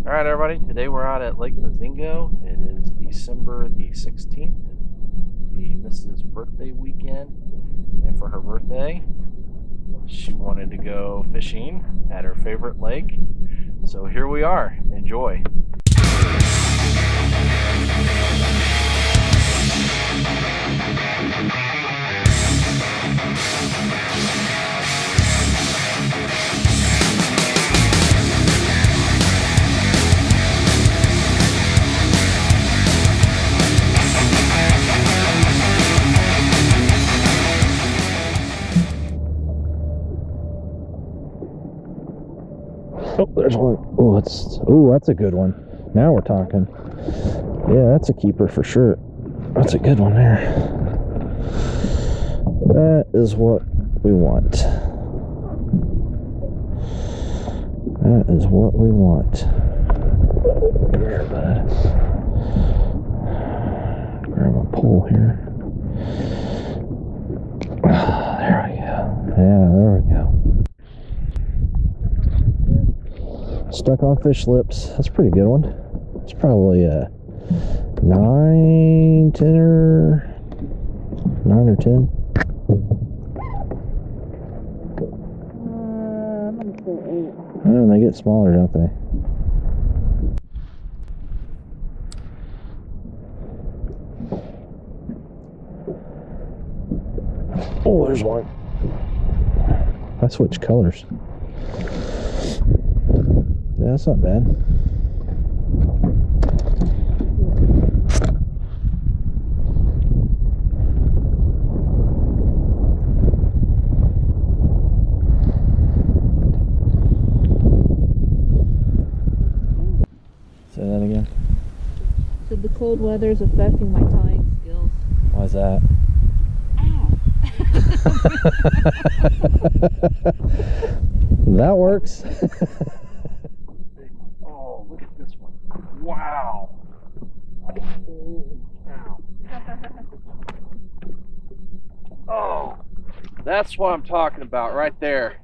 All right, everybody. Today we're out at Lake Mozingo. It is December the 16th, the Mrs. birthday weekend. And for her birthday, she wanted to go fishing at her favorite lake. So here we are. Enjoy. Oh, there's one. Oh, that's a good one. Now we're talking. Yeah, that's a keeper for sure. That's a good one there. That is what we want. That is what we want. Here, bud. Grab a pole here. There we go. Yeah, there we go. Stuck on fish lips. That's a pretty good one. It's probably a 9 or 10. I know they get smaller, don't they? Oh, there's one. I switched colors. Yeah, that's not bad. Say that again. So the cold weather is affecting my tying skills. Why is that? That works. Oh, look at this one. Wow. Oh, that's what I'm talking about right there.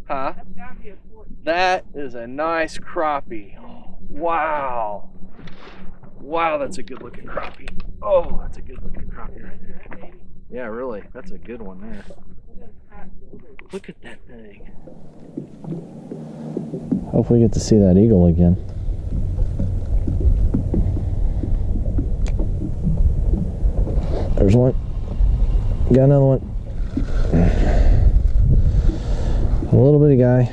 Huh? That is a nice crappie. Wow. Wow, that's a good looking crappie. Oh, that's a good looking crappie right there. Yeah, really. That's a good one there. Look at that thing. Hopefully we get to see that eagle again. There's one. Got another one. A little bitty guy.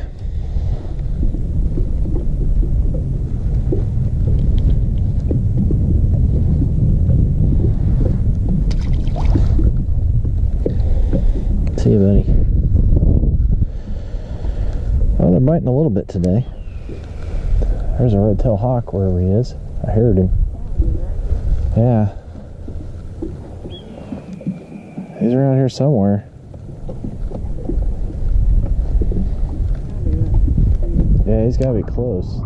See you, buddy. Oh, they're biting a little bit today. There's a red-tailed hawk wherever he is. I heard him. Yeah. He's around here somewhere. Yeah, he's gotta be close.